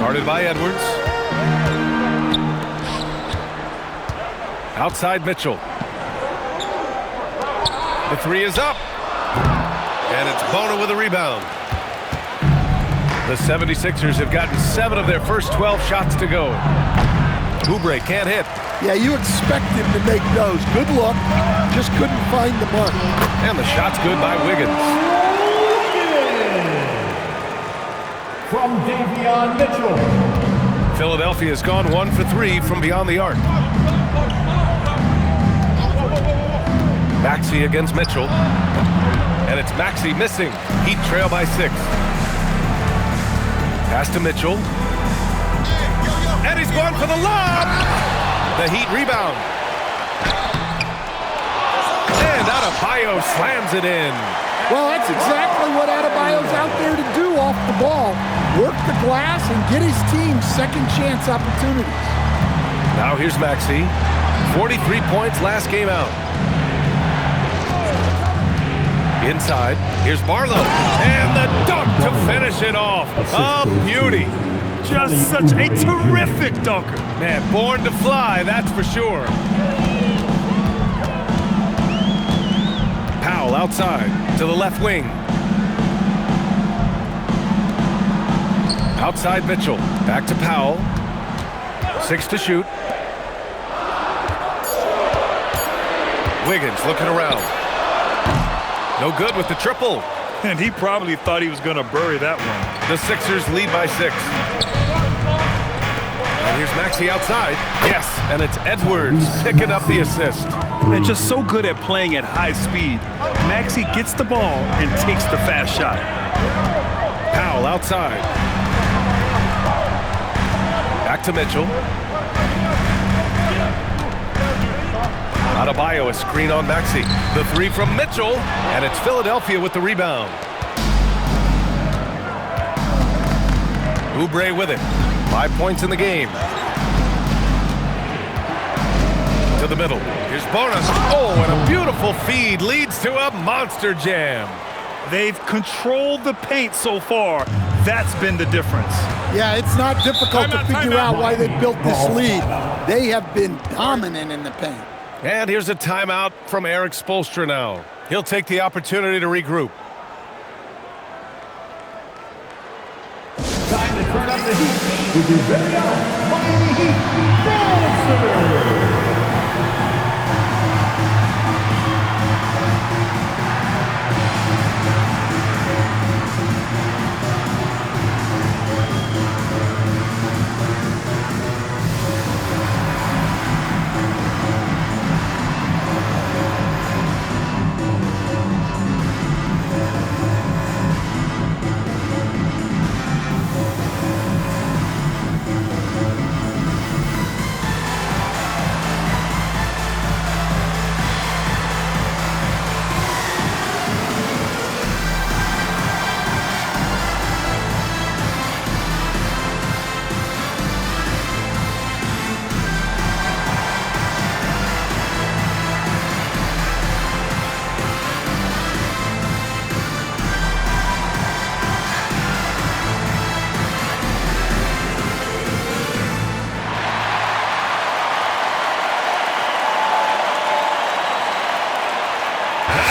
Guarded by Edwards. Outside Mitchell. The three is up. And it's Bona with a rebound. The 76ers have gotten 7 of their first 12 shots to go. Oubre can't hit. Yeah, you expect him to make those. Good look. Just couldn't find the mark. And the shot's good by Wiggins. From Davion Mitchell. Philadelphia's gone 1 for 3 from beyond the arc. Maxey against Mitchell. And it's Maxey missing. Heat trail by 6. Pass to Mitchell. And he's going for the lob. The Heat rebound. And Adebayo slams it in. Well, that's exactly what Adebayo's out there to do off the ball. Work the glass and get his team second chance opportunities. Now here's Maxey. 43 points last game out. Inside, here's Barlow. And the dunk to finish it off. A beauty. Just such a terrific dunker. Man, born to fly, that's for sure. Powell outside to the left wing. Outside Mitchell. Back to Powell. 6 to shoot. Wiggins looking around. No good with the triple. And he probably thought he was going to bury that one. The Sixers lead by 6. And here's Maxey outside. Yes, and it's Edwards picking up the assist. And just so good at playing at high speed. Maxey gets the ball and takes the fast shot. Powell outside. Back to Mitchell. Adebayo, a screen on Maxey. The 3 from Mitchell, and it's Philadelphia with the rebound. Oubre with it. 5 points in the game. To the middle. Here's Bonus. Oh, and a beautiful feed leads to a monster jam. They've controlled the paint so far. That's been the difference. Yeah, it's not difficult to figure out why they built this lead. They have been dominant in the paint. And here's a timeout from Eric Spoelstra now. He'll take the opportunity to regroup. Time to turn up the heat with your very own Miami Heat Monster.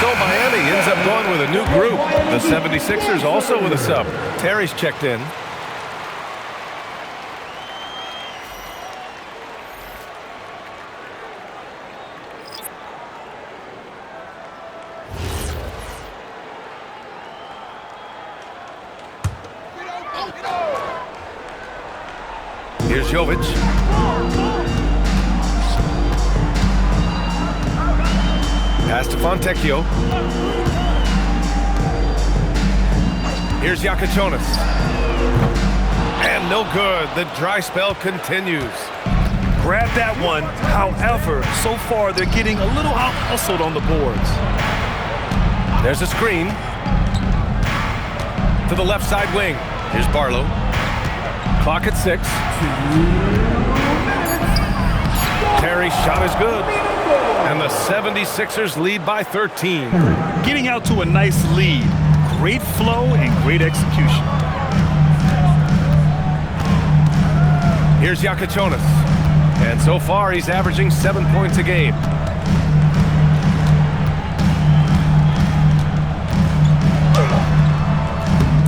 So Miami ends up going with a new group. The 76ers also with a sub. Terry's checked in. Here's Jovic. Pass to Fontecchio. Here's Jakučionis. And no good. The dry spell continues. Grab that one. However, so far they're getting a little out-hustled on the boards. There's a screen. To the left side wing. Here's Barlow. Clock at 6. Terry's shot is good. And the 76ers lead by 13. Getting out to a nice lead. Great flow and great execution. Here's Yakachonis. And so far, he's averaging 7 points a game.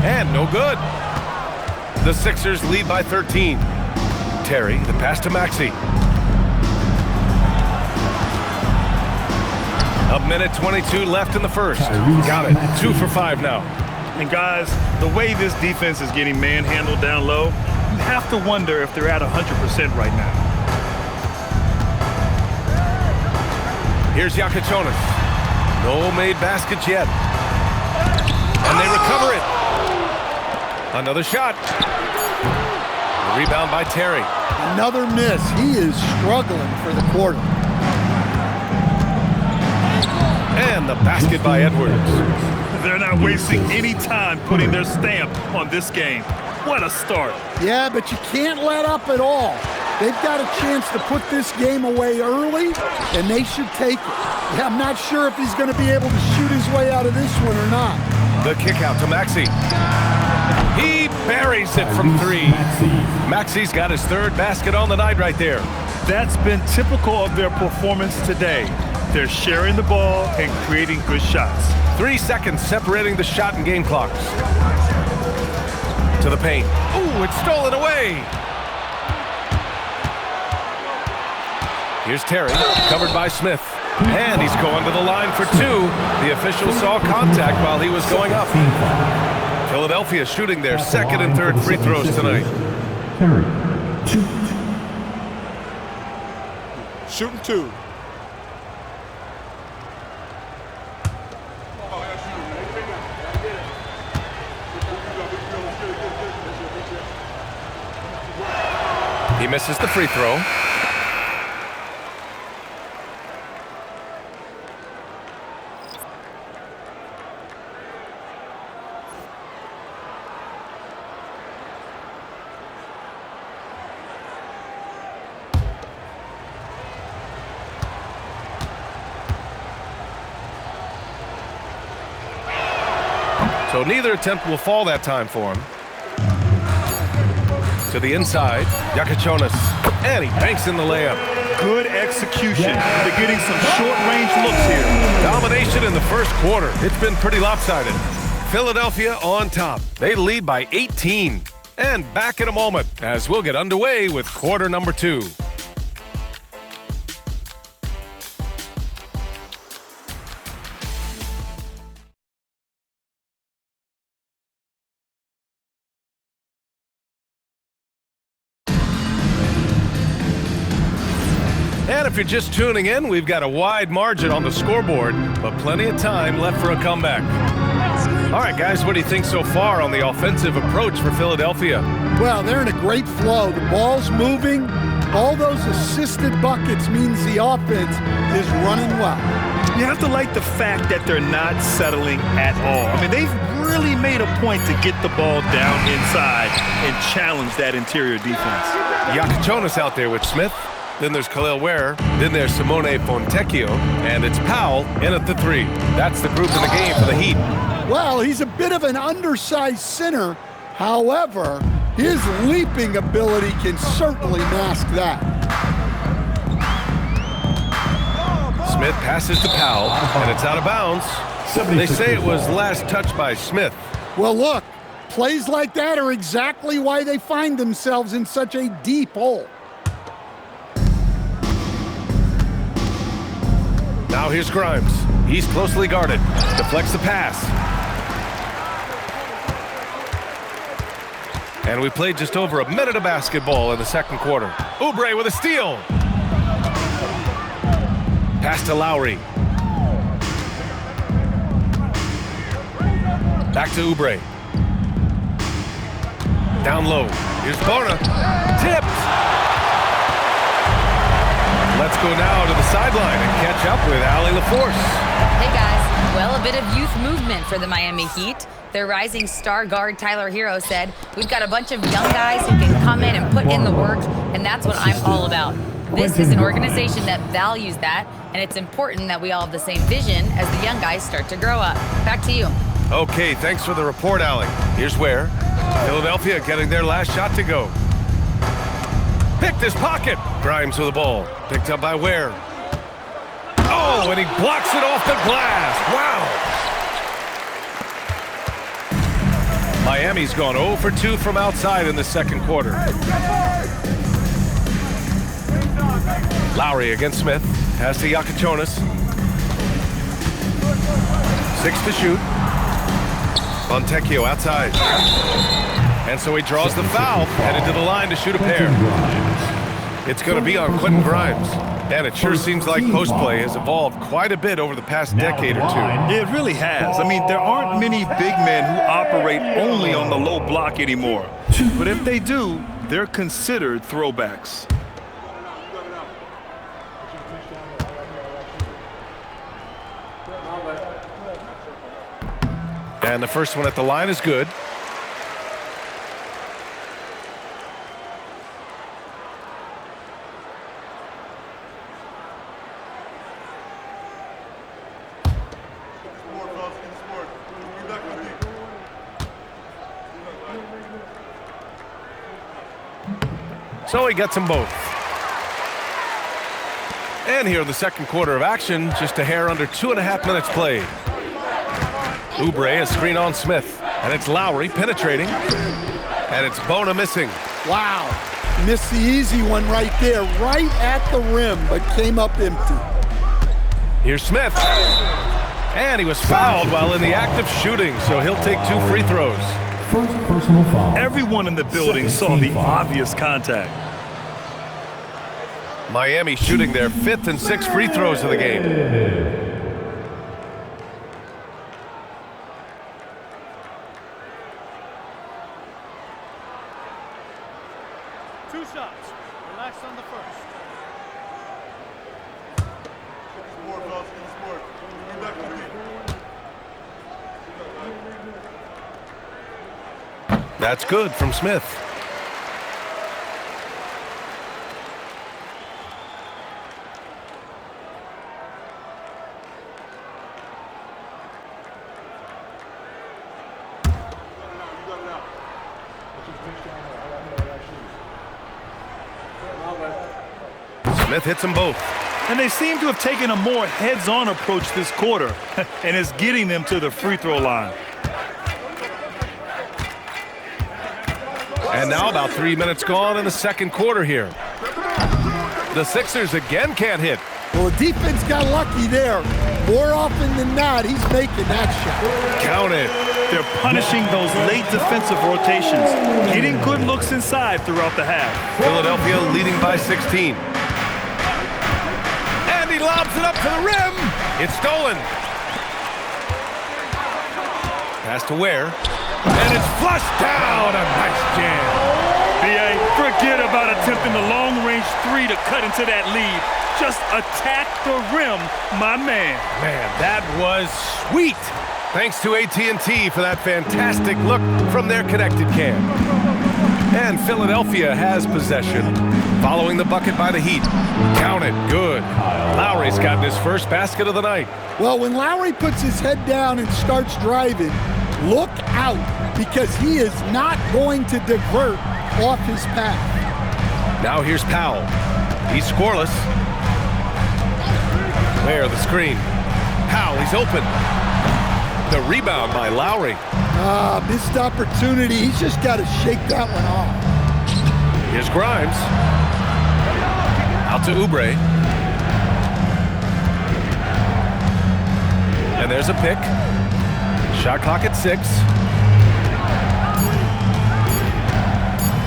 And no good. The Sixers lead by 13. Terry, the pass to Maxey. A minute 22 left in the first. Got it. 2 for 5 now. And guys, the way this defense is getting manhandled down low, you have to wonder if they're at 100% right now. Here's Yakachonis. No made baskets yet. And they recover it. Another shot. The rebound by Terry. Another miss. He is struggling for the quarter. And the basket by Edwards. They're not wasting any time putting their stamp on this game. What a start. Yeah, but you can't let up at all. They've got a chance to put this game away early, and they should take it. Yeah, I'm not sure if he's going to be able to shoot his way out of this one or not. The kick out to Maxey. He buries it from 3. Maxey's got his 3rd basket on the night right there. That's been typical of their performance today. They're sharing the ball and creating good shots. 3 seconds separating the shot and game clocks. To the paint. Ooh, it's stolen away. Here's Terry, covered by Smith. And he's going to the line for 2. The official saw contact while he was going up. Philadelphia shooting their 2nd and 3rd free throws tonight. Terry, 2. Shooting 2. He misses the free throw. So neither attempt will fall that time for him. To the inside, Yakachonis. And he banks in the layup. Good execution. They're getting some short-range looks here. Domination in the first quarter. It's been pretty lopsided. Philadelphia on top. They lead by 18. And back in a moment as we'll get underway with quarter number 2. And if you're just tuning in, we've got a wide margin on the scoreboard, but plenty of time left for a comeback. All right, guys, what do you think so far on the offensive approach for Philadelphia? Well, they're in a great flow. The ball's moving. All those assisted buckets means the offense is running well. You have to like the fact that they're not settling at all. I mean, they've really made a point to get the ball down inside and challenge that interior defense. Yakachonis out there with Smith. Then there's Khalil Ware. Then there's Simone Fontecchio. And it's Powell in at the 3. That's the group in the game for the Heat. Well, he's a bit of an undersized center. However, his leaping ability can certainly mask that. Smith passes to Powell, and it's out of bounds. They say it was last touched by Smith. Well, look, plays like that are exactly why they find themselves in such a deep hole. Now here's Grimes. He's closely guarded. Deflects the pass. And we played just over a minute of basketball in the second quarter. Oubre with a steal. Pass to Lowry. Back to Oubre. Down low. Here's Bona. Tipped. Let's go now to the sideline and catch up with Allie LaForce. Hey guys, well, a bit of youth movement for the Miami Heat. Their rising star guard Tyler Hero said, we've got a bunch of young guys who can come in and put in the work, and that's what I'm all about. This is an organization that values that, and it's important that we all have the same vision as the young guys start to grow up. Back to you. Okay, thanks for the report, Allie. Here's where Philadelphia getting their last shot to go. Picked his pocket. Grimes with the ball. Picked up by Ware. Oh, and he blocks it off the glass. Wow. Miami's gone 0 for 2 from outside in the second quarter. Lowry against Smith. Pass to Iacochonis. 6 to shoot. Fontecchio outside. And so he draws the foul, headed to the line to shoot a pair. It's going to be on Quentin Grimes. And it sure seems like post play has evolved quite a bit over the past decade or two. It really has. I mean, there aren't many big men who operate only on the low block anymore. But if they do, they're considered throwbacks. And the first one at the line is good. So he gets them both. And here in the second quarter of action, just a hair under 2.5 minutes played. Oubre, a screen on Smith. And it's Lowry penetrating. And it's Bona missing. Wow. Missed the easy one right there, right at the rim, but came up empty. Here's Smith. And he was fouled while in the act of shooting, so he'll take 2 free throws. First personal foul. Everyone in the building saw the obvious contact. Miami shooting their 5th and 6th free throws of the game. 2 shots. Relax on the first. That's good from Smith. Smith hits them both. And they seem to have taken a more heads-on approach this quarter, and it's getting them to the free throw line. And now about 3 minutes gone in the second quarter here. The Sixers again can't hit. Well, the defense got lucky there. More often than not, he's making that shot. Count it. They're punishing those late defensive rotations, getting good looks inside throughout the half. Philadelphia leading by 16. And he lobs it up to the rim. It's stolen. Pass to Ware. And it's flushed down. A nice jam. B.A., forget about attempting the long-range 3 to cut into that lead. Just attack the rim, my man. Man, that was sweet. Thanks to AT&T for that fantastic look from their connected cam. And Philadelphia has possession, following the bucket by the Heat. Count it, good. Lowry's gotten his first basket of the night. Well, when Lowry puts his head down and starts driving, look out, because he is not going to divert off his path. Now here's Powell. He's scoreless. Where the screen. Powell, he's open. The rebound by Lowry. Missed opportunity. He's just got to shake that one off. Here's Grimes. Out to Oubre. And there's a pick. Shot clock at 6.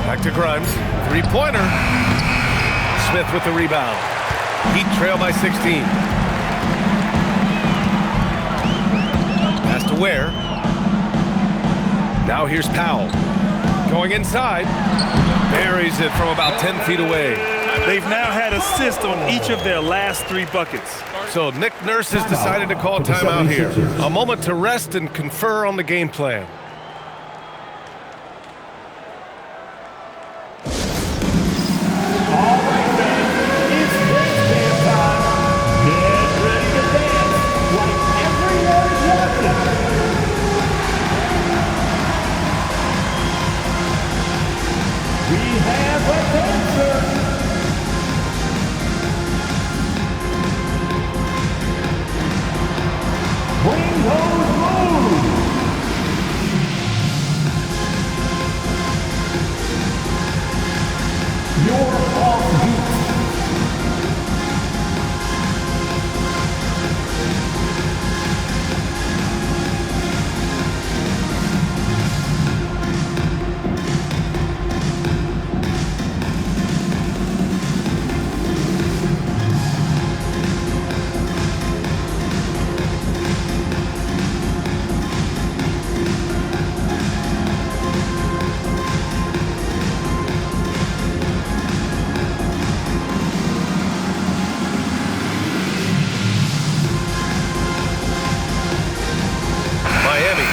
Back to Grimes. Three-pointer. Smith with the rebound. Heat trail by 16. Pass to Ware. Now here's Powell. Going inside. Buries it from about 10 feet away. They've now had assists on each of their last 3 buckets. So Nick Nurse has decided to call timeout here. A moment to rest and confer on the game plan. All right, then. It's dance time. Get ready to dance like everyone is watching. We have a dancer. Bring those moves. Your offbeat.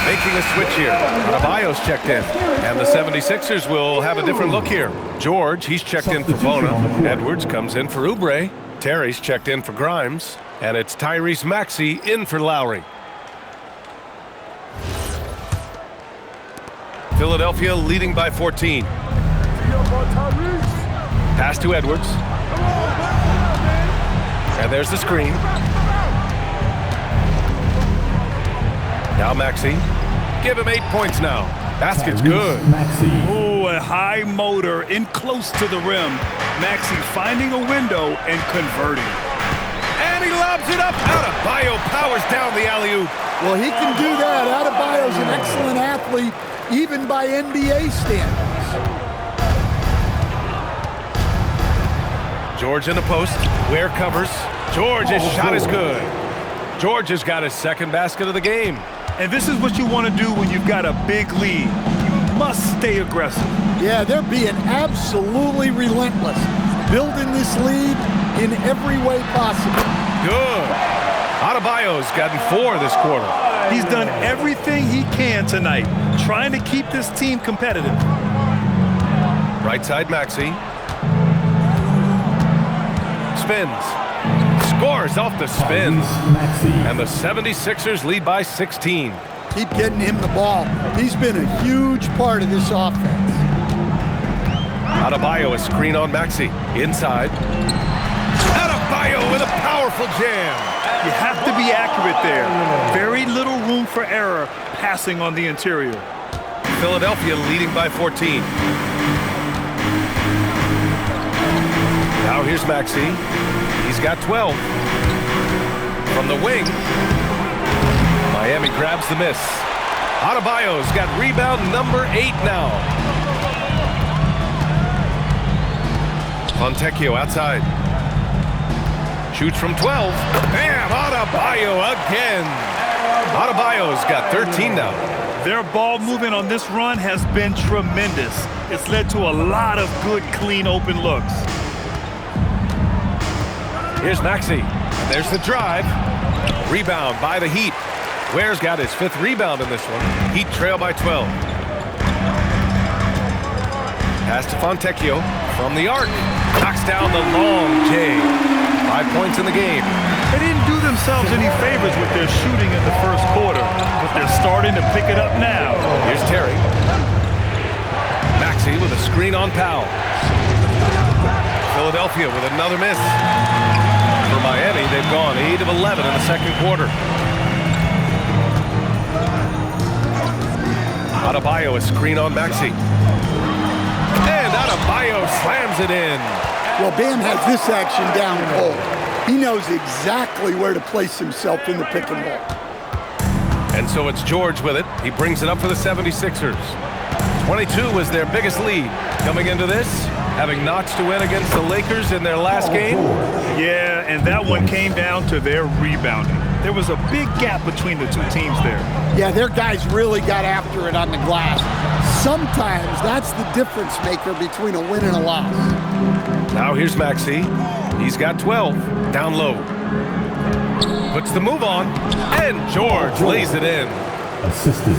Making a switch here. Adebayo's checked in. And the 76ers will have a different look here. George, he's checked in for Bona. Edwards comes in for Oubre. Terry's checked in for Grimes. And it's Tyrese Maxey in for Lowry. Philadelphia leading by 14. Pass to Edwards. And there's the screen. Now Maxey. Give him 8 points now. Basket's good. Oh, a high motor in close to the rim. Maxey finding a window and converting. And he lobs it up. Adebayo powers down the alley-oop. Well, he can do that. Adebayo's an excellent athlete, even by NBA standards. George in the post. Ware covers. George's shot is good. George has got his second basket of the game. And this is what you want to do when you've got a big lead. You must stay aggressive. Yeah, they're being absolutely relentless, building this lead in every way possible. Good. Adebayo's gotten 4 this quarter. He's done everything he can tonight, trying to keep this team competitive. Right side Maxey. Spins. Scores off the spin. And the 76ers lead by 16. Keep getting him the ball. He's been a huge part of this offense. Adebayo a screen on Maxey. Inside. Adebayo with a powerful jam. You have to be accurate there. Very little room for error passing on the interior. Philadelphia leading by 14. Now here's Maxey. He's got 12. From the wing. Miami grabs the miss. Adebayo's got rebound number 8 now. Fontecchio outside. Shoots from 12. Bam! Adebayo again. Adebayo's got 13 now. Their ball movement on this run has been tremendous. It's led to a lot of good, clean, open looks. Here's Maxey. And there's the drive. Rebound by the Heat. Ware's got his 5th rebound in this one. Heat trail by 12. Pass to Fontecchio from the arc. Knocks down the long J. 5 points in the game. They didn't do themselves any favors with their shooting in the first quarter, but they're starting to pick it up now. Here's Terry. Maxey with a screen on Powell. Philadelphia with another miss. For Miami, they've gone 8 of 11 in the second quarter. Adebayo a screen on Maxey. And Adebayo slams it in. Well, Bam has this action down cold. He knows exactly where to place himself in the pick and roll. And so it's George with it. He brings it up for the 76ers. 22 was their biggest lead. Coming into this, having notched to win against the Lakers in their last game. Yeah, and that one came down to their rebounding. There was a big gap between the two teams there. Yeah, their guys really got after it on the glass. Sometimes that's the difference maker between a win and a loss. Now here's Maxey. He's got 12. Down low. Puts the move on. And George lays it in.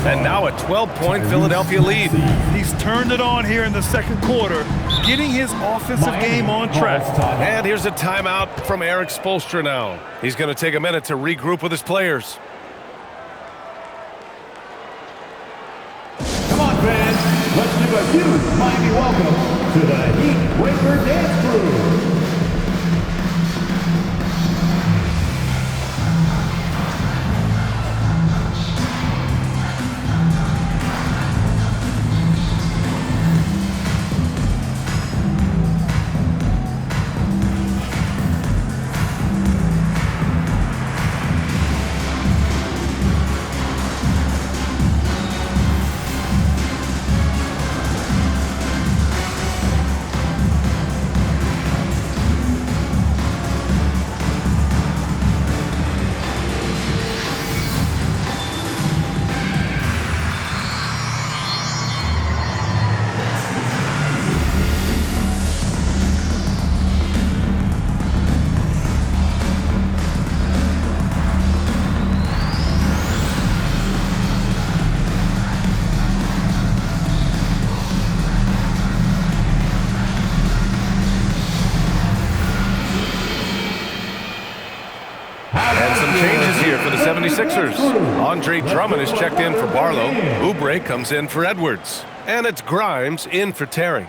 And now a 12-point Philadelphia lead. He's turned it on here in the second quarter, getting his offensive game on track. And here's a timeout from Eric Spoelstra now. He's going to take a minute to regroup with his players. Come on, fans. Let's give a huge Miami welcome to the Heat Waker Dance Crew. 76ers. Andre Drummond is checked in for Barlow. Oubre comes in for Edwards. And it's Grimes in for Terry.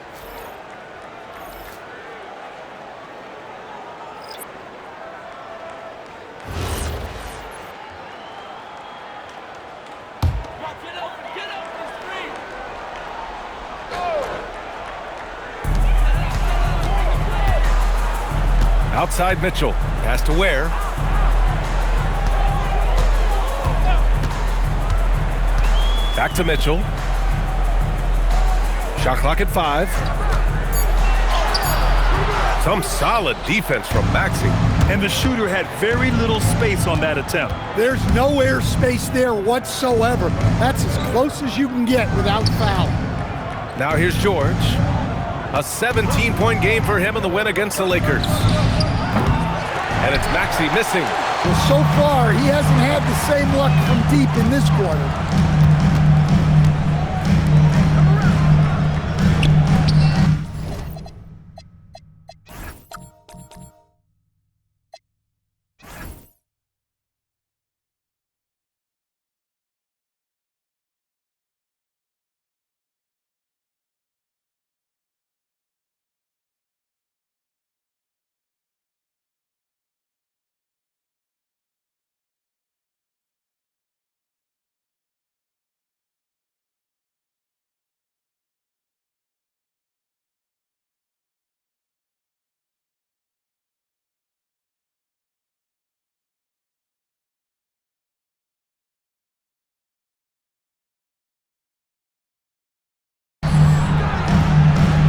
Outside Mitchell. Pass to Ware. Back to Mitchell. Shot clock at 5. Some solid defense from Maxey. And the shooter had very little space on that attempt. There's no air space there whatsoever. That's as close as you can get without foul. Now here's George. A 17-point game for him in the win against the Lakers. And it's Maxey missing. Well, so far, he hasn't had the same luck from deep in this quarter.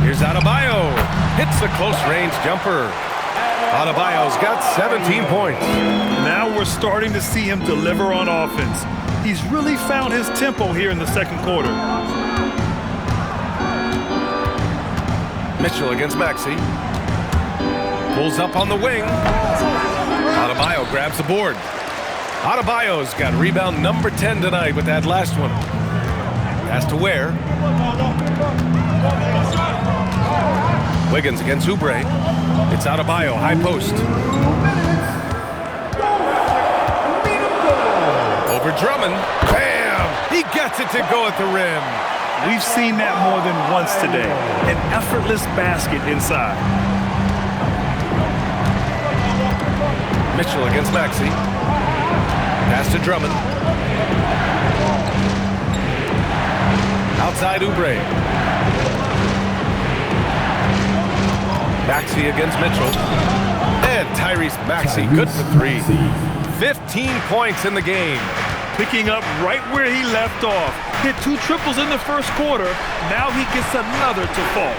Here's Adebayo. Hits a close-range jumper. Adebayo's got 17 points. Now we're starting to see him deliver on offense. He's really found his tempo here in the second quarter. Mitchell against Maxey. Pulls up on the wing. Adebayo grabs the board. Adebayo's got rebound number 10 tonight with that last one. Pass to Ware. Wiggins against Oubre. It's Adebayo, high post. Over Drummond. Bam! He gets it to go at the rim. We've seen that more than once today. An effortless basket inside. Mitchell against Maxey. Pass to Drummond. Outside Oubre. Maxey against Mitchell. And Tyrese Maxey, good for 3. 15 points in the game. Picking up right where he left off. Hit 2 triples in the first quarter. Now he gets another to fall.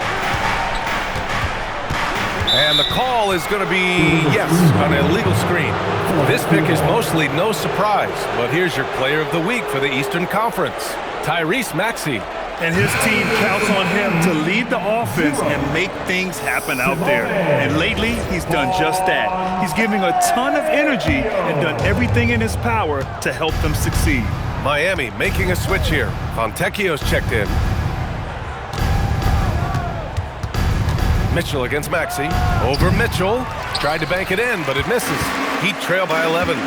And the call is going to be, yes, an illegal screen. This pick is mostly no surprise, but here's your player of the week for the Eastern Conference, Tyrese Maxey. And his team counts on him to lead the offense and make things happen out there. And lately, he's done just that. He's giving a ton of energy and done everything in his power to help them succeed. Miami making a switch here. Fontecchio's checked in. Mitchell against Maxey. Over Mitchell. Tried to bank it in, but it misses. Heat trail by 11.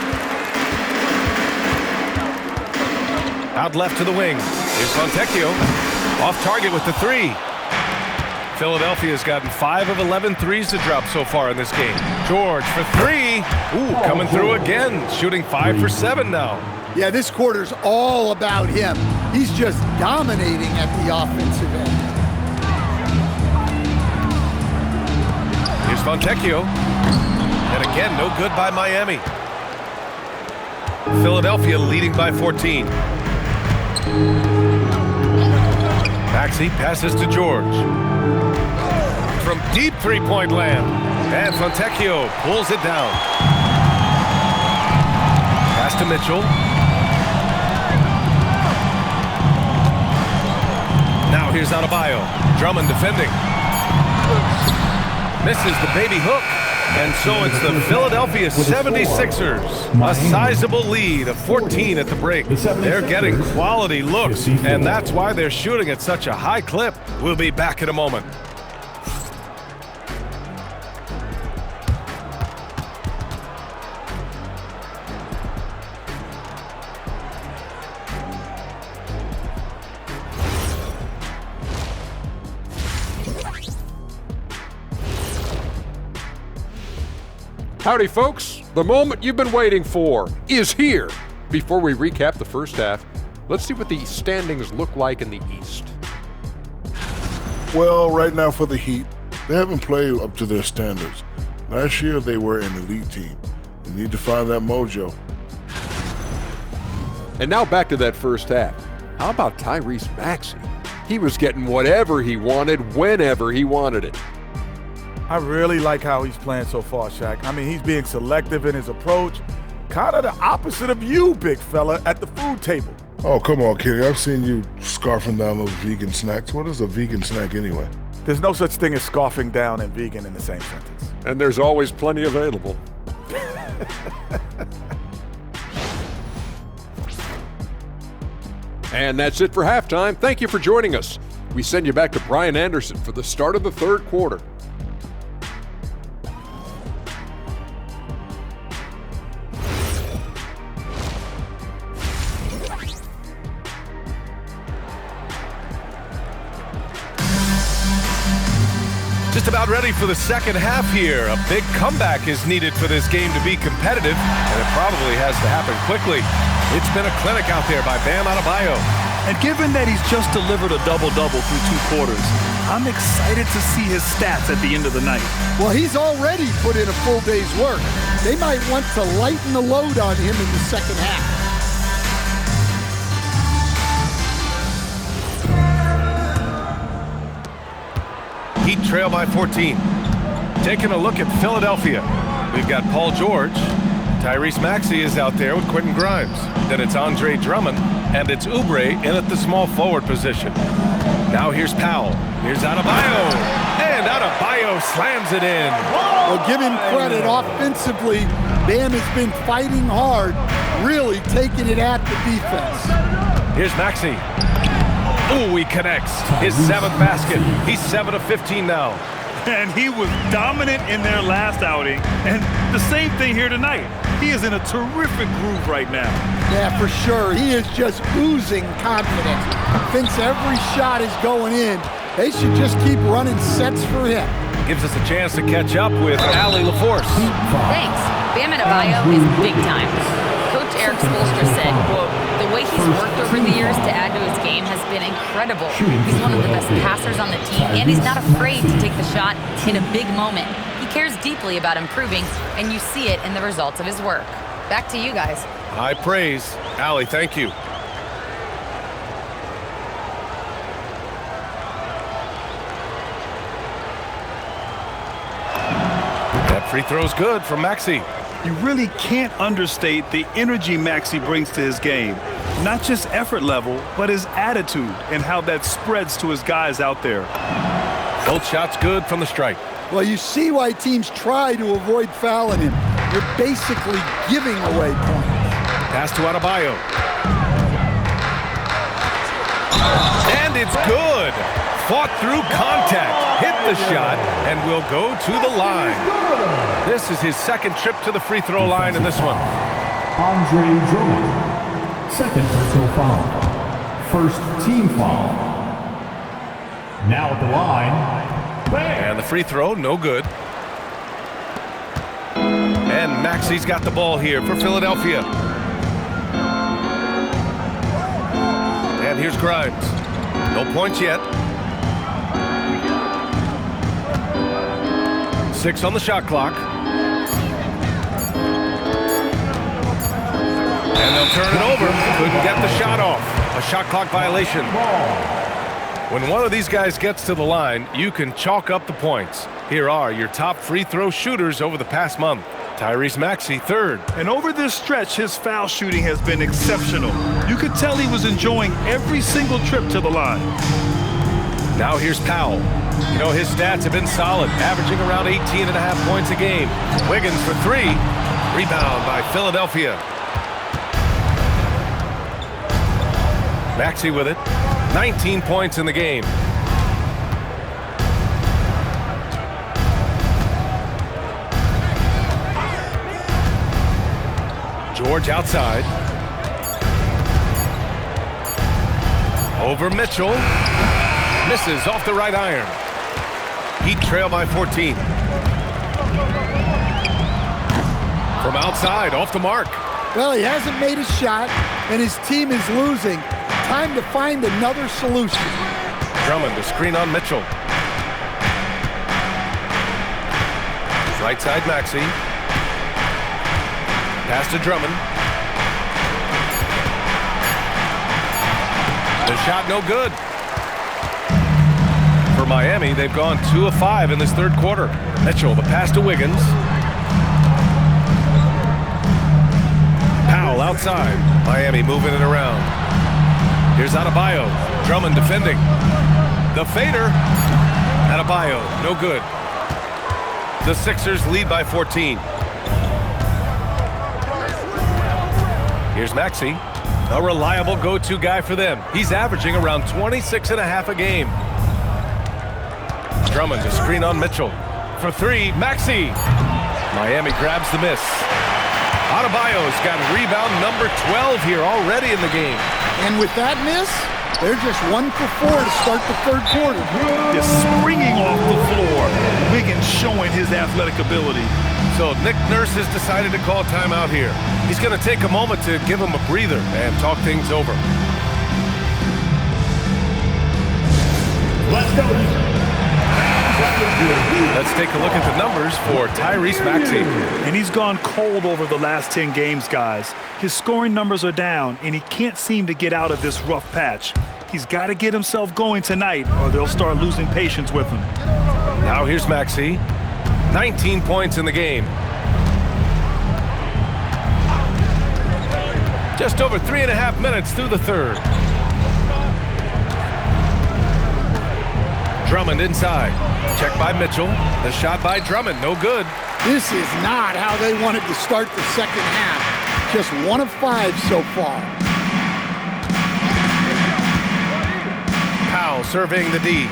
Out left to the wing. Here's Fontecchio. Off target with the 3. Philadelphia's gotten 5 of 11 threes to drop so far in this game. George for 3. Ooh, coming through again. Shooting 5 for 7 now. Yeah, this quarter's all about him. He's just dominating at the offensive end. Here's Fontecchio. And again, no good by Miami. Philadelphia leading by 14. Maxey passes to George. From deep three-point land. And Fontecchio pulls it down. Pass to Mitchell. Now here's Adebayo. Drummond defending. Misses the baby hook. And so it's the Philadelphia 76ers. A sizable lead of 14 at the break. They're getting quality looks, and that's why they're shooting at such a high clip. We'll be back in a moment. Howdy, folks. The moment you've been waiting for is here. Before we recap the first half, let's see what the standings look like in the East. Well, right now for the Heat, they haven't played up to their standards. Last year, they were an elite team. They need to find that mojo. And now back to that first half. How about Tyrese Maxey? He was getting whatever he wanted, whenever he wanted it. I really like how he's playing so far, Shaq. I mean, he's being selective in his approach. Kind of the opposite of you, big fella, at the food table. Oh, come on, Kenny. I've seen you scarfing down those vegan snacks. What is a vegan snack anyway? There's no such thing as scarfing down and vegan in the same sentence. And there's always plenty available. And that's it for halftime. Thank you for joining us. We send you back to Brian Anderson for the start of the third quarter. Just about ready for the second half here. A big comeback is needed for this game to be competitive, and it probably has to happen quickly. It's been a clinic out there by Bam Adebayo. And given that he's just delivered a double-double through 2 quarters, I'm excited to see his stats at the end of the night. Well, he's already put in a full day's work. They might want to lighten the load on him in the second half. Heat trail by 14. Taking a look at Philadelphia. We've got Paul George. Tyrese Maxey is out there with Quentin Grimes. Then it's Andre Drummond, and it's Oubre in at the small forward position. Now here's Powell. Here's Adebayo. And Adebayo slams it in. Well, give him credit. Offensively, Bam has been fighting hard, really taking it at the defense. Here's Maxey. Ooh, he connects. His 7th basket. He's 7 of 15 now. And he was dominant in their last outing. And the same thing here tonight. He is in a terrific groove right now. Yeah, for sure. He is just oozing confidence. Thinks every shot is going in. They should just keep running sets for him. Gives us a chance to catch up with Allie LaForce. Thanks. Bam Adebayo is big time. Coach Eric Spoelstra said, quote, the way he's worked over the years to add to his game has been incredible. He's one of the best passers on the team, and he's not afraid to take the shot in a big moment. He cares deeply about improving, and you see it in the results of his work. Back to you guys. High praise. Allie, thank you. That free throw's good from Maxey. You really can't understate the energy Maxey brings to his game. Not just effort level, but his attitude and how that spreads to his guys out there. Both shots good from the stripe. Well, you see why teams try to avoid fouling him. You're basically giving away points. Pass to Adebayo. And it's good. Fought through contact, hit the shot, and will go to the line. This is his 2nd trip to the free throw line in this one. Andre Drummond. 2nd personal foul. 1st team foul. Now at the line, Bam. And the free throw, no good. And Maxey's got the ball here for Philadelphia. And here's Grimes. No points yet. 6 on the shot clock. And they'll turn it over. Couldn't get the shot off. A shot clock violation. When one of these guys gets to the line, you can chalk up the points. Here are your top free throw shooters over the past month. Tyrese Maxey, 3rd. And over this stretch, his foul shooting has been exceptional. You could tell he was enjoying every single trip to the line. Now here's Powell. You know, his stats have been solid, averaging around 18.5 points a game. Wiggins for 3. Rebound by Philadelphia. Maxey with it. 19 points in the game. George outside. Over Mitchell. Misses off the right iron. Heat trail by 14. From outside, off the mark. Well, he hasn't made a shot, and his team is losing. Time to find another solution. Drummond to screen on Mitchell. Right side, Maxey. Pass to Drummond. The shot no good. For Miami, they've gone 2 of 5 in this third quarter. Mitchell, the pass to Wiggins. Powell outside. Miami moving it around. Here's Adebayo. Drummond defending. The fader. Adebayo, no good. The Sixers lead by 14. Here's Maxey, a reliable go-to guy for them. He's averaging around 26.5 a game. Drummond to screen on Mitchell. For 3, Maxey. Miami grabs the miss. Adebayo's got rebound number 12 here already in the game. And with that miss, they're just 1 for 4 to start the third quarter. Just springing off the floor. Wiggins showing his athletic ability. So Nick Nurse has decided to call timeout here. He's going to take a moment to give him a breather and talk things over. Let's go. Let's take a look at the numbers for Tyrese Maxey. And he's gone cold over the last 10 games, guys. His scoring numbers are down, and he can't seem to get out of this rough patch. He's got to get himself going tonight, or they'll start losing patience with him. Now here's Maxey. 19 points in the game. Just over 3.5 minutes through the third. Drummond inside. Check by Mitchell. The shot by Drummond, no good. This is not how they wanted to start the second half. Just 1 of 5 so far. Powell surveying the D.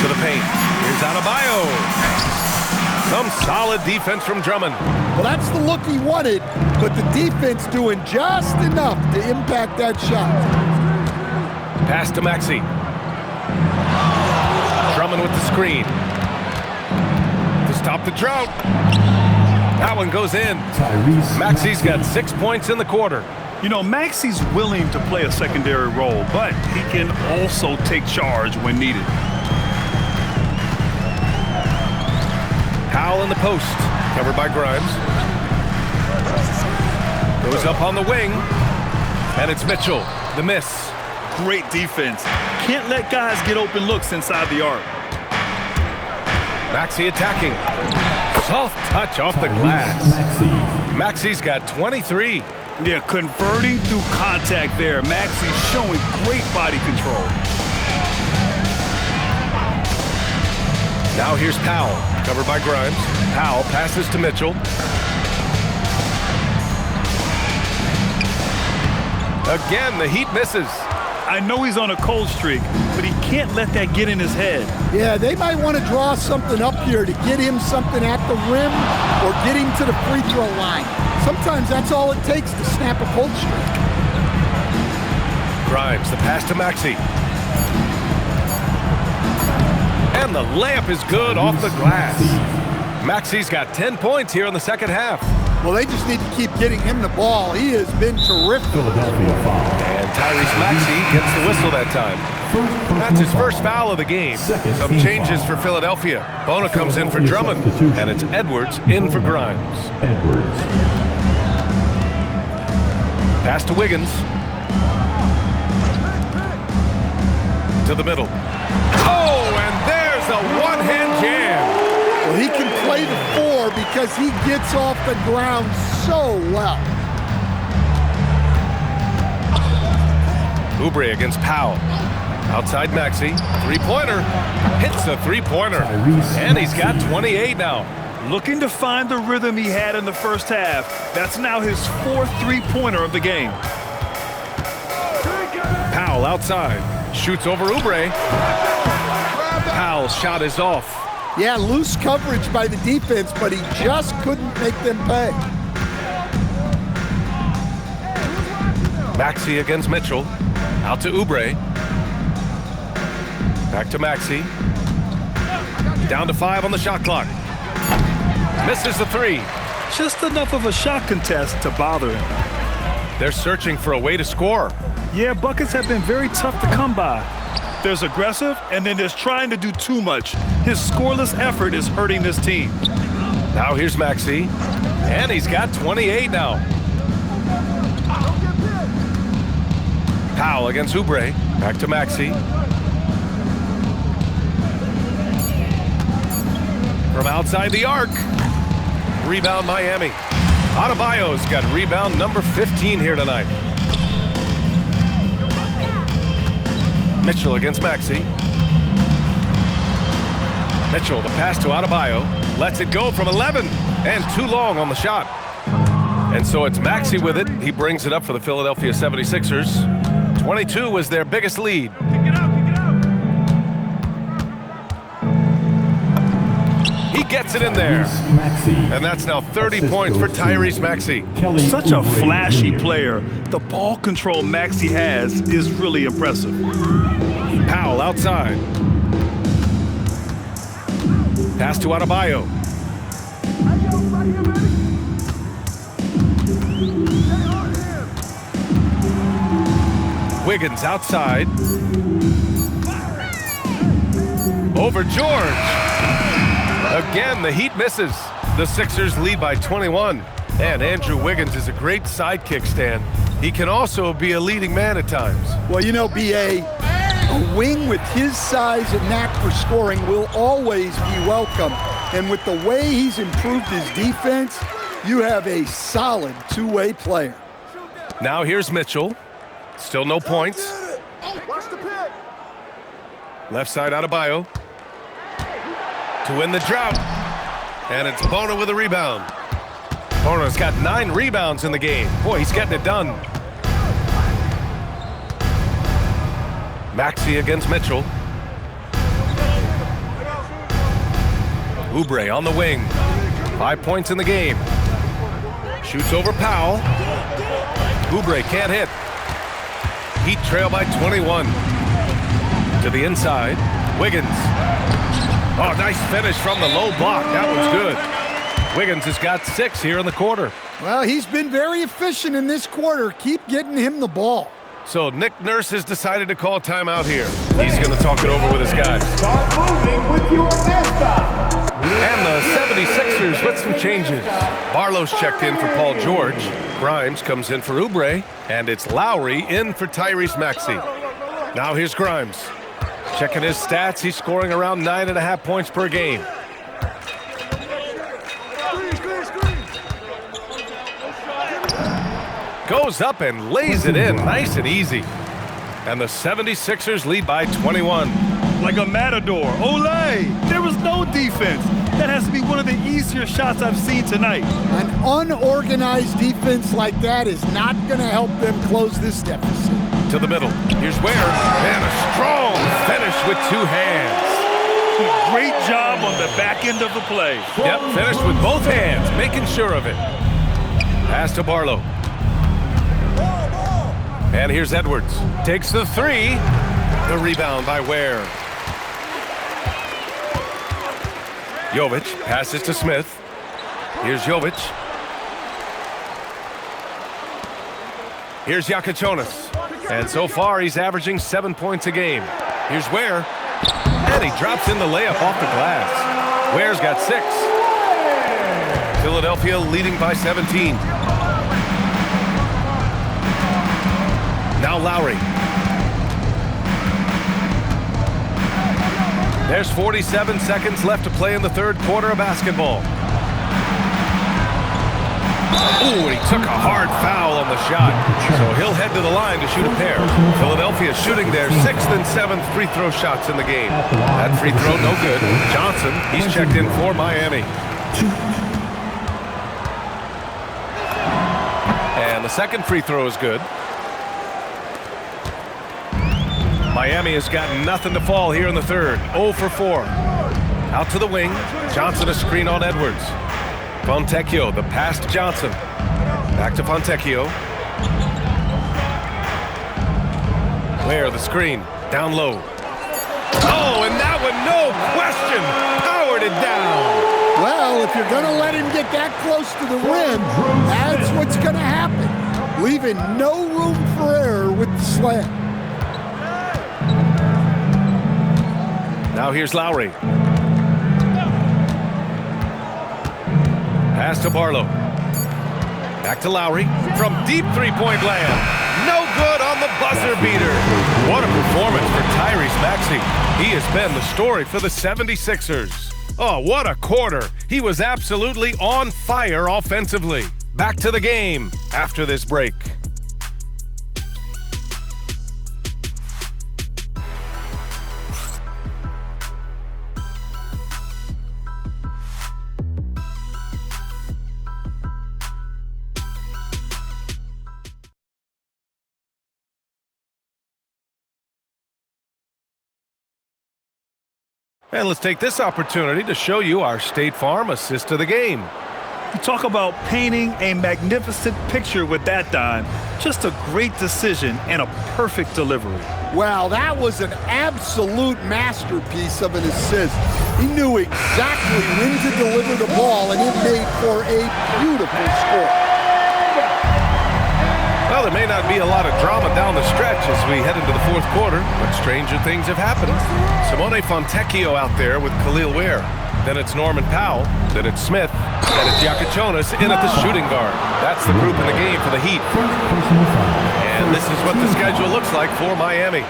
To the paint. Here's Adebayo. Some solid defense from Drummond. Well, that's the look he wanted, but the defense doing just enough to impact that shot. Pass to Maxey. Drummond with the screen. To stop the drought. That one goes in. Maxey's got 6 points in the quarter. You know, Maxey's willing to play a secondary role, but he can also take charge when needed. Powell in the post, covered by Grimes. Goes up on the wing, and it's Mitchell, the miss. Great defense. Can't let guys get open looks inside the arc. Maxey attacking. Soft touch off the glass. Maxey's got 23. Yeah, converting through contact there. Maxey's showing great body control. Now here's Powell, covered by Grimes. Powell passes to Mitchell. Again, the Heat misses. I know he's on a cold streak, but he can't let that get in his head. Yeah, they might want to draw something up here to get him something at the rim or get him to the free throw line. Sometimes that's all it takes to snap a cold streak. Grimes, the pass to Maxey. And the layup is good off the glass. Maxey's got 10 points here in the second half. Well, they just need to keep getting him the ball. He has been terrific. And Tyrese Maxey gets the whistle that time. That's his first foul of the game. Some changes for Philadelphia. Bona comes in for Drummond, and it's Edwards in for Grimes. Pass to Wiggins. To the middle. Oh, and there's a one-hand jam. Well, he can play the 4 because he gets off the ground so well. Oubre against Powell. Outside Maxey. Three-pointer. Hits a three-pointer. And he's got 28 now. Looking to find the rhythm he had in the first half. That's now his 4th three-pointer of the game. Powell outside. Shoots over Oubre. Powell's shot is off. Yeah, loose coverage by the defense, but he just couldn't make them pay. Maxey against Mitchell. Out to Oubre. Back to Maxey. Down to 5 on the shot clock. Misses the 3. Just enough of a shot contest to bother him. They're searching for a way to score. Yeah, buckets have been very tough to come by. There's aggressive, and then there's trying to do too much. His scoreless effort is hurting this team. Now here's Maxey, and he's got 28 now. Powell against Oubre. Back to Maxey. From outside the arc. Rebound Miami. Adebayo's got rebound number 15 here tonight. Mitchell against Maxey. Mitchell, the pass to Adebayo. Lets it go from 11 and too long on the shot. And so it's Maxey with it. He brings it up for the Philadelphia 76ers. 22 was their biggest lead. He gets it in there. And that's now 30 points for Tyrese Maxey. Such a flashy player. The ball control Maxey has is really impressive. Powell outside. Pass to Adebayo. Wiggins outside. Over George. Again, the Heat misses. The Sixers lead by 21. And Andrew Wiggins is a great sidekick, Stan. He can also be a leading man at times. Well, you know, B.A., a wing with his size and knack for scoring will always be welcome. And with the way he's improved his defense, you have a solid two-way player. Now here's Mitchell. Still no points. Left side Adebayo. To win the drought. And it's Bona with a rebound. Bona's got 9 rebounds in the game. Boy, he's getting it done. Maxey against Mitchell. Oubre on the wing. 5 points in the game. Shoots over Powell. Oubre can't hit. Heat trail by 21. To the inside. Wiggins. Oh, nice finish from the low block. That was good. Wiggins has got 6 here in the quarter. Well, he's been very efficient in this quarter. Keep getting him the ball. So Nick Nurse has decided to call timeout here. He's going to talk it over with his guys. Start moving with your mascot. And the 76ers with some changes. Barlow's checked in for Paul George. Grimes comes in for Oubre. And it's Lowry in for Tyrese Maxey. Now here's Grimes. Checking his stats, he's scoring around 9.5 points per game. Goes up and lays it in, nice and easy. And the 76ers lead by 21. Like a matador. Olay! There was no defense. That has to be one of the easier shots I've seen tonight. An unorganized defense like that is not going to help them close this deficit. To the middle. Here's Ware. And a strong finish with 2 hands. Great job on the back end of the play. Yep, finished with both hands, making sure of it. Pass to Barlow. And here's Edwards. Takes the 3. The rebound by Ware. Jovic passes to Smith. Here's Jovic. Here's Jakic. And so far, he's averaging 7 points a game. Here's Ware. And he drops in the layup off the glass. Ware's got 6. Philadelphia leading by 17. Now Lowry. There's 47 seconds left to play in the third quarter of basketball. Ooh, he took a hard foul on the shot. So he'll head to the line to shoot a pair. Philadelphia shooting their 6th and 7th free throw shots in the game. That free throw no good. Johnson, he's checked in for Miami. And the second free throw is good. Miami has got nothing to fall here in the third. 0 for 4. Out to the wing. Johnson a screen on Edwards. Fontecchio, the pass to Johnson. Back to Fontecchio. Ware, the screen. Down low. Oh, and that one, no question, powered it down. Well, if you're going to let him get that close to the rim, that's what's going to happen. Leaving no room for error with the slam. Now here's Lowry. Pass to Barlow. Back to Lowry from deep three-point land. No good on the buzzer beater. What a performance for Tyrese Maxey. He has been the story for the 76ers. Oh, what a quarter. He was absolutely on fire offensively. Back to the game after this break. And let's take this opportunity to show you our State Farm assist of the game. You talk about painting a magnificent picture with that, Don. Just a great decision and a perfect delivery. Wow, that was an absolute masterpiece of an assist. He knew exactly when to deliver the ball, and it made for a beautiful score. Well, there may not be a lot of drama down the stretch as we head into the fourth quarter, but stranger things have happened. Simone Fontecchio out there with Khalil Ware. Then it's Norman Powell. Then it's Smith. Then it's Yakachonis in at the shooting guard. That's the group in the game for the Heat. And this is what the schedule looks like for Miami.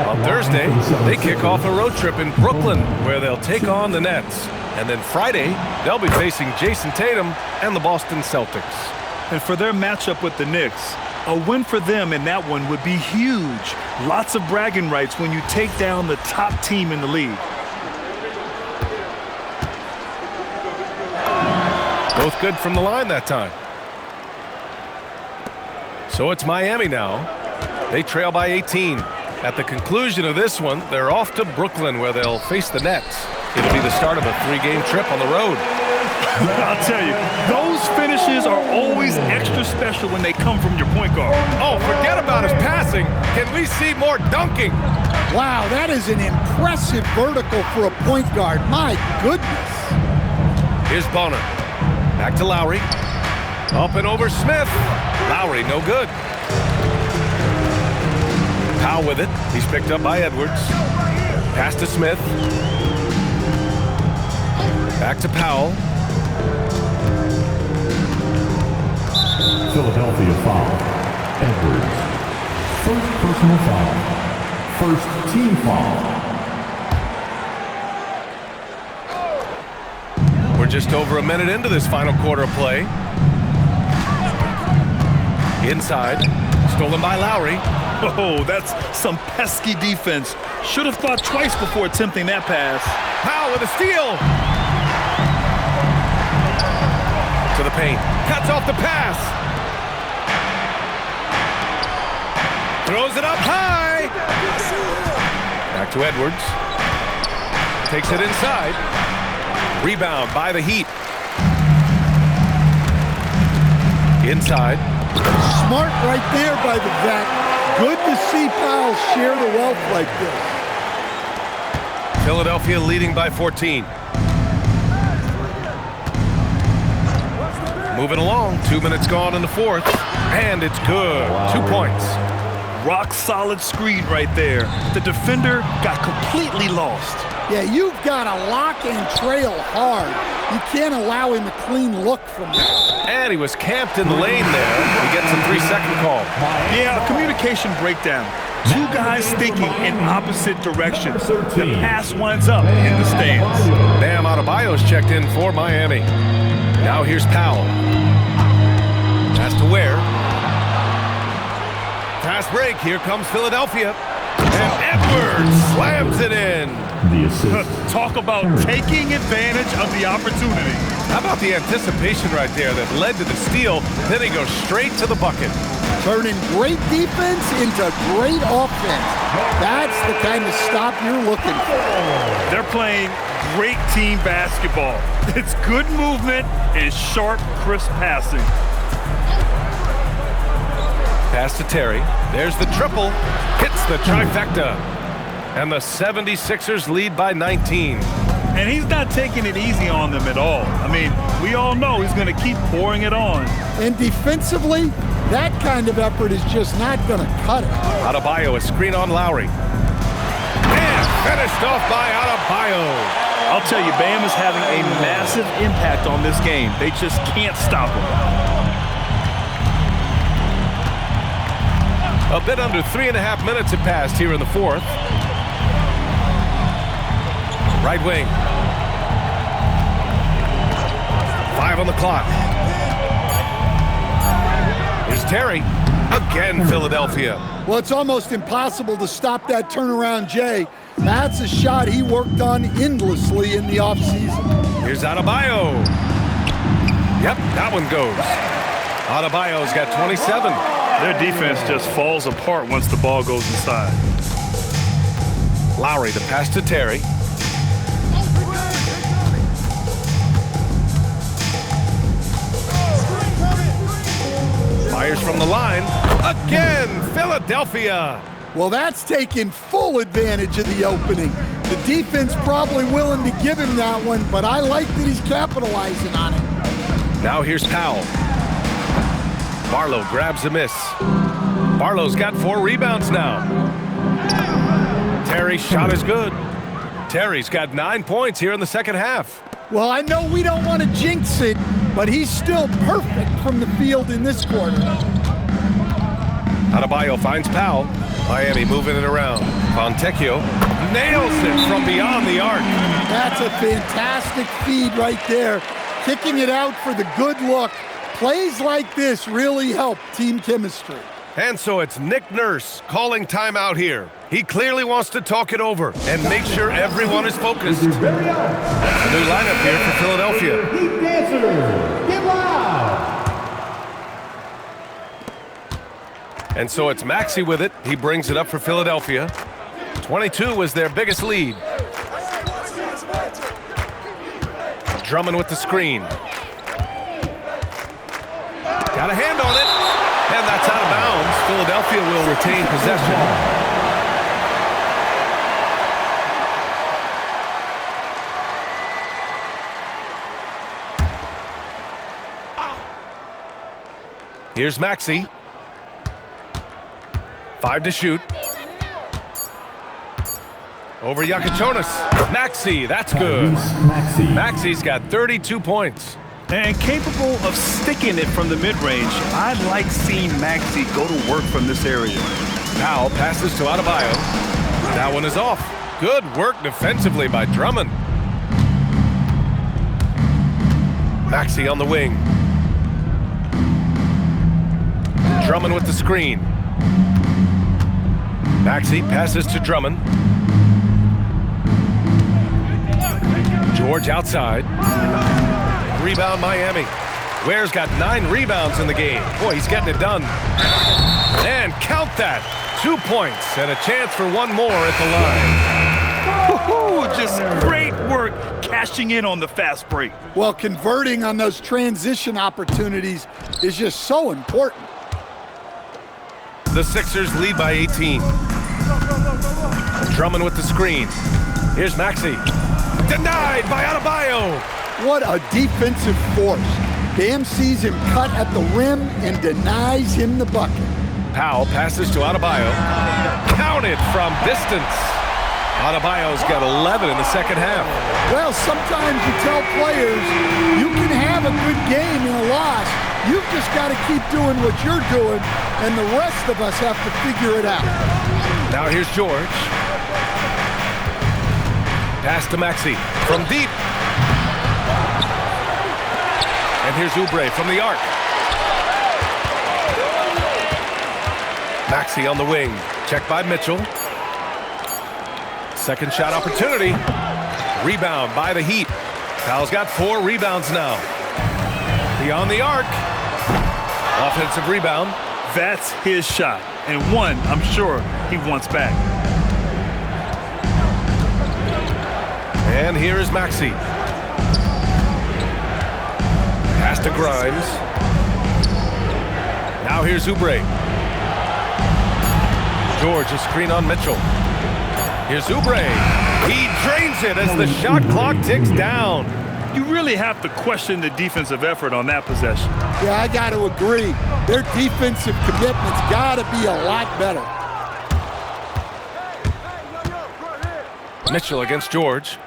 On Thursday, they kick off a road trip in Brooklyn where they'll take on the Nets. And then Friday, they'll be facing Jason Tatum and the Boston Celtics. And for their matchup with the Knicks, a win for them in that one would be huge. Lots of bragging rights when you take down the top team in the league. Both good from the line that time. So it's Miami now. They trail by 18. At the conclusion of this one, they're off to Brooklyn where they'll face the Nets. It'll be the start of a 3-game trip on the road. I'll tell you, those finishes are always extra special when they come from your point guard. Oh, forget about his passing. Can we see more dunking? Wow, that is an impressive vertical for a point guard. My goodness. Here's Bonner. Back to Lowry. Up and over Smith. Lowry, no good. Powell with it. He's picked up by Edwards. Pass to Smith. Back to Powell. Philadelphia foul. Edwards. First personal foul. First team foul. We're just over a minute into this final quarter of play. Inside. Stolen by Lowry. Oh, that's some pesky defense. Should have thought twice before attempting that pass. Powell with a steal. To the paint. Cuts off the pass. Throws it up high. Back to Edwards. Takes it inside. Rebound by the Heat. Inside. Smart right there by the vet. Good to see Powell share the wealth like this. Philadelphia leading by 14. Moving along. 2 minutes gone in the fourth. And it's good. 2 points. Rock solid screen right there. The defender got completely lost. Yeah, you've got to lock and trail hard. You can't allow him a clean look from there. And he was camped in the lane there. He gets a 3-second call. Yeah, a communication breakdown. Two guys thinking in opposite directions. The pass winds up in the stands. Bam Adebayo's checked in for Miami. Now here's Powell. Pass to Ware. Fast break. Here comes Philadelphia. And Edwards slams it in. The assist. Talk about taking advantage of the opportunity. How about the anticipation right there that led to the steal? Then he goes straight to the bucket. Turning great defense into great offense. That's the kind of stop you're looking for. They're playing great team basketball. It's good movement and sharp, crisp passing. Pass to Terry. There's the triple. Hits the trifecta. And the 76ers lead by 19. And he's not taking it easy on them at all. I mean, we all know he's going to keep pouring it on. And defensively, that kind of effort is just not going to cut it. Adebayo, a screen on Lowry. And finished off by Adebayo. I'll tell you, Bam is having a massive impact on this game. They just can't stop him. A bit under 3.5 minutes have passed here in the fourth. Right wing. 5 on the clock. Here's Terry. Again, Philadelphia. Well, it's almost impossible to stop that turnaround, Jay. That's a shot he worked on endlessly in the offseason. Here's Adebayo. Yep, that one goes. Adebayo's got 27. Their defense just falls apart once the ball goes inside. Lowry, the pass to Terry. Fires from the line. Again, Philadelphia. Well, that's taking full advantage of the opening. The defense probably willing to give him that one, but I like that he's capitalizing on it. Now here's Powell. Barlow grabs a miss. Barlow's got 4 rebounds now. Terry's shot is good. Terry's got 9 points here in the second half. Well, I know we don't want to jinx it, but he's still perfect from the field in this quarter. Adebayo finds Powell. Miami moving it around. Fontecchio nails it from beyond the arc. That's a fantastic feed right there. Kicking it out for the good look. Plays like this really help team chemistry. And so it's Nick Nurse calling timeout here. He clearly wants to talk it over and make sure everyone is focused. That's the new lineup here for Philadelphia. Heat dancers, get loud! And so it's Maxey with it. He brings it up for Philadelphia. 22 was their biggest lead. Drummond with the screen. Got a hand on it. And that's out of bounds. Philadelphia will retain possession. Here's Maxey. 5 to shoot. Over Yakichonis. Maxey, that's good. Maxey's got 32 points. And capable of sticking it from the mid-range. I like seeing Maxey go to work from this area. Powell passes to Adebayo. That one is off. Good work defensively by Drummond. Maxey on the wing. Drummond with the screen. Maxey passes to Drummond. George outside. Rebound Miami. Ware's got 9 rebounds in the game. Boy, he's getting it done. And count that. 2 points and a chance for one more at the line. Woo-hoo, just great work cashing in on the fast break. Well, converting on those transition opportunities is just so important. The Sixers lead by 18. Drummond with the screen. Here's Maxey. Denied by Adebayo. What a defensive force. Bam sees him cut at the rim and denies him the bucket. Powell passes to Adebayo. Counted from distance. Adebayo's got 11 in the second half. Well, sometimes you tell players you can have a good game in a loss. You've just got to keep doing what you're doing, and the rest of us have to figure it out. Now here's George. Pass to Maxey from deep. And here's Oubre from the arc. Maxey on the wing. Checked by Mitchell. Second shot opportunity. Rebound by the Heat. Powell's got 4 rebounds now. Beyond the arc. Offensive rebound. That's his shot. And one, I'm sure, he wants back. And here is Maxey. Pass to Grimes. Now here's Oubre. George, a screen on Mitchell. Here's Oubre. He drains it as the shot clock ticks down. You really have to question the defensive effort on that possession. Yeah, I got to agree. Their defensive commitment's got to be a lot better. Mitchell against George.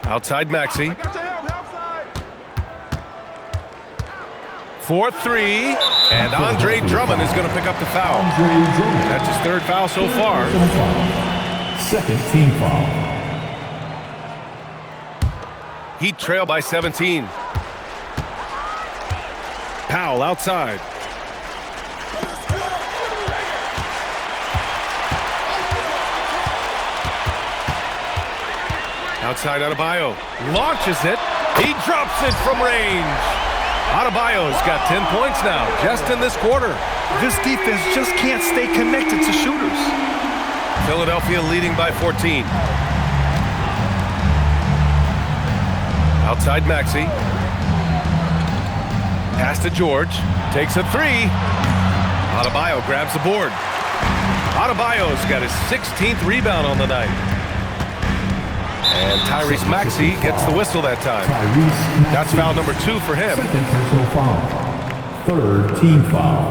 Outside Maxey. 4-3, and Andre Drummond is going to pick up the foul. That's his third foul so far. Second team foul. Heat trail by 17. Powell outside. Outside Adebayo. Launches it. He drops it from range. Adebayo's got 10 points now, just in this quarter. This defense just can't stay connected to shooters. Philadelphia leading by 14. Outside Maxey. Pass to George. Takes a three. Adebayo grabs the board. Adebayo's got his 16th rebound on the night. And Tyrese Maxey gets the whistle that time. That's foul number 2 for him. Second personal foul. Third team foul.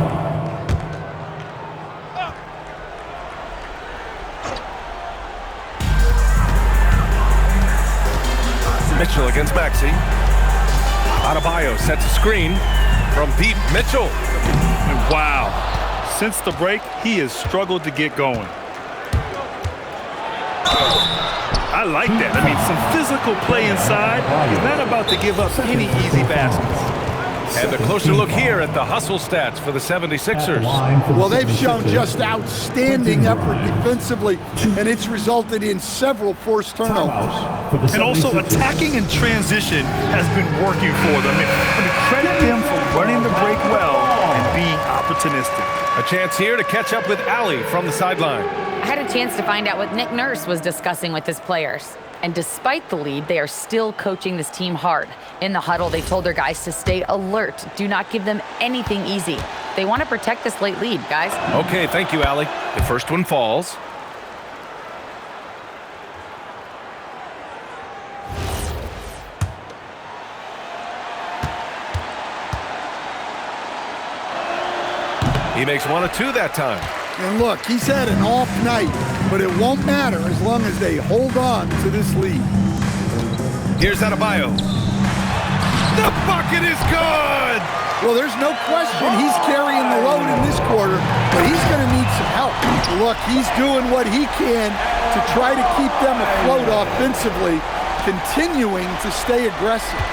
Mitchell against Maxey. Adebayo sets a screen from deep. Mitchell. And wow. Since the break, he has struggled to get going. I like that. I mean, some physical play inside. He's not about to give up any easy baskets. And a closer look here at the hustle stats for the 76ers. Well, they've shown just outstanding effort defensively, and it's resulted in several forced turnovers. And also attacking in transition has been working for them. I mean, credit them for running the break well and being opportunistic. A chance here to catch up with Allie from the sideline. I had a chance to find out what Nick Nurse was discussing with his players. And despite the lead, they are still coaching this team hard. In the huddle, they told their guys to stay alert. Do not give them anything easy. They want to protect this late lead, guys. Okay, thank you, Allie. The first one falls. He makes 1 of 2 that time. And look, he's had an off night, but it won't matter as long as they hold on to this lead. Here's Adebayo. The bucket is good! Well, there's no question he's carrying the load in this quarter, but he's going to need some help. Look, he's doing what he can to try to keep them afloat offensively, continuing to stay aggressive.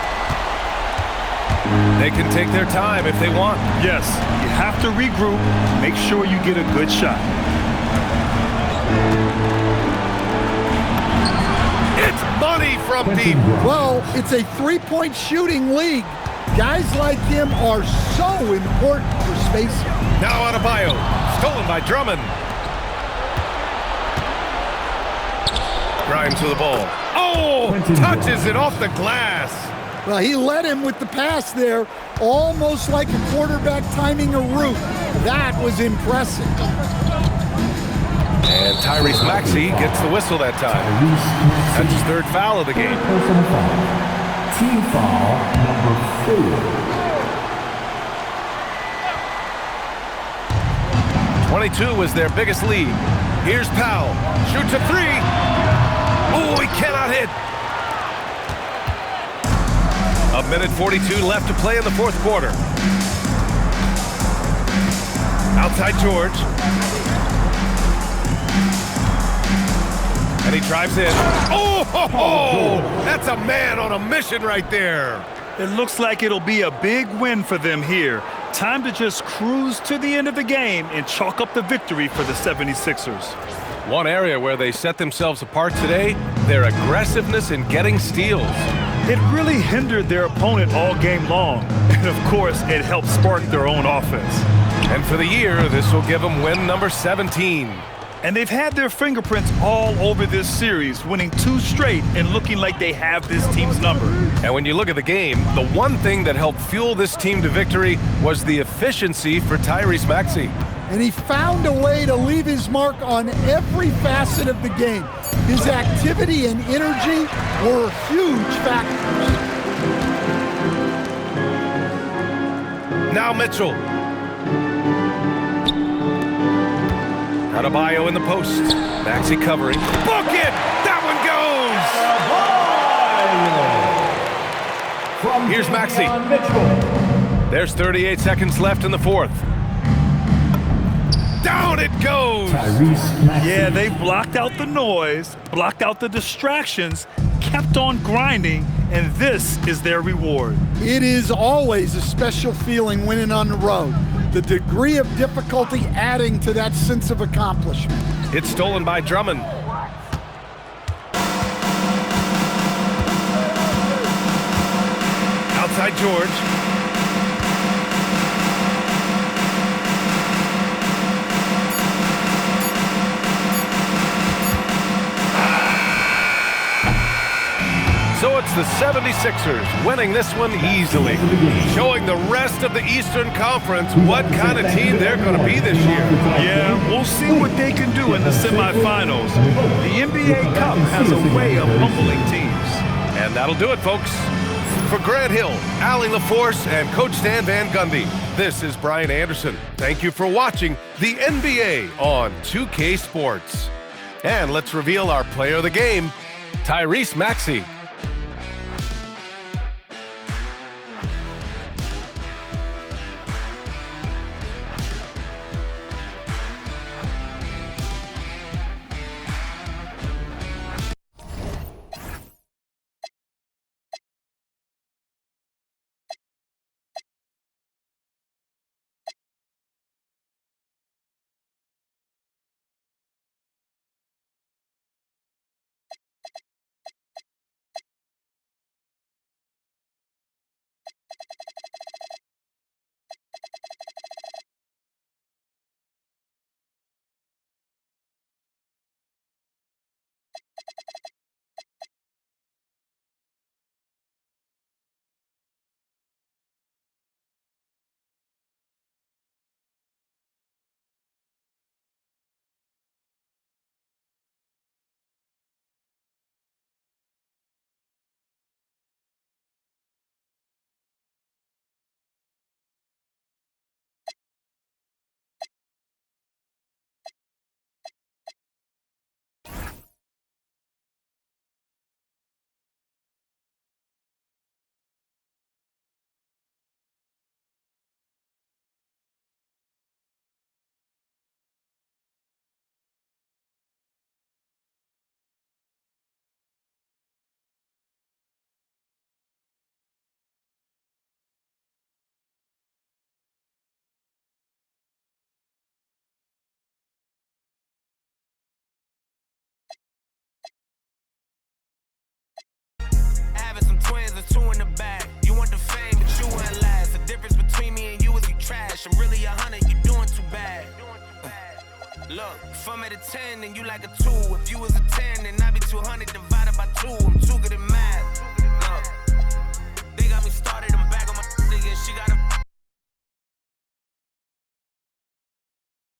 They can take their time if they want. Yes, you have to regroup, make sure you get a good shot. It's money from deep. Well, it's a three-point shooting league. Guys like him are so important for spacing. Now Adebayo, stolen by Drummond. Grimes to the ball. Oh, touches it off the glass. Well, he led him with the pass there, almost like a quarterback timing a route. That was impressive. And Tyrese Maxey gets the whistle that time. That's his third foul of the game. Personal foul. Team foul number 4. 22 was their biggest lead. Here's Powell. Shoots a three. Oh, he cannot hit. A minute 42 left to play in the fourth quarter. Outside George. And he drives in. Oh, that's a man on a mission right there. It looks like it'll be a big win for them here. Time to just cruise to the end of the game and chalk up the victory for the 76ers. One area where they set themselves apart today, their aggressiveness in getting steals. It really hindered their opponent all game long. And of course, it helped spark their own offense. And for the year, this will give them win number 17. And they've had their fingerprints all over this series, winning 2 straight and looking like they have this team's number. And when you look at the game, the one thing that helped fuel this team to victory was the efficiency for Tyrese Maxey. and he found a way to leave his mark on every facet of the game. His activity and energy were huge factors. Now Mitchell. Adebayo in the post. Maxey covering. Book it! That one goes! Here's Maxey. There's 38 seconds left in the fourth. Down it goes! Yeah, they blocked out the noise, blocked out the distractions, kept on grinding, and this is their reward. It is always a special feeling winning on the road. The degree of difficulty adding to that sense of accomplishment. It's stolen by Drummond. Outside George. So it's the 76ers winning this one easily, showing the rest of the Eastern Conference what kind of team they're going to be this year. Yeah, we'll see what they can do in the semifinals. The NBA Cup has a way of humbling teams. And that'll do it, folks. For Grant Hill, Allie LaForce, and Coach Stan Van Gundy, this is Brian Anderson. Thank you for watching the NBA on 2K Sports. And let's reveal our player of the game, Tyrese Maxey. Two in the back. You want the fame, but you wouldn't last. The difference between me and you is you trash. I'm really 100, you doing too bad. Look, if I'm at a 10 and you like a 2, if you was a 10, then I'd be 200 divided by 2. I'm too good at math. Look, they got me started, I'm back on my again. She got a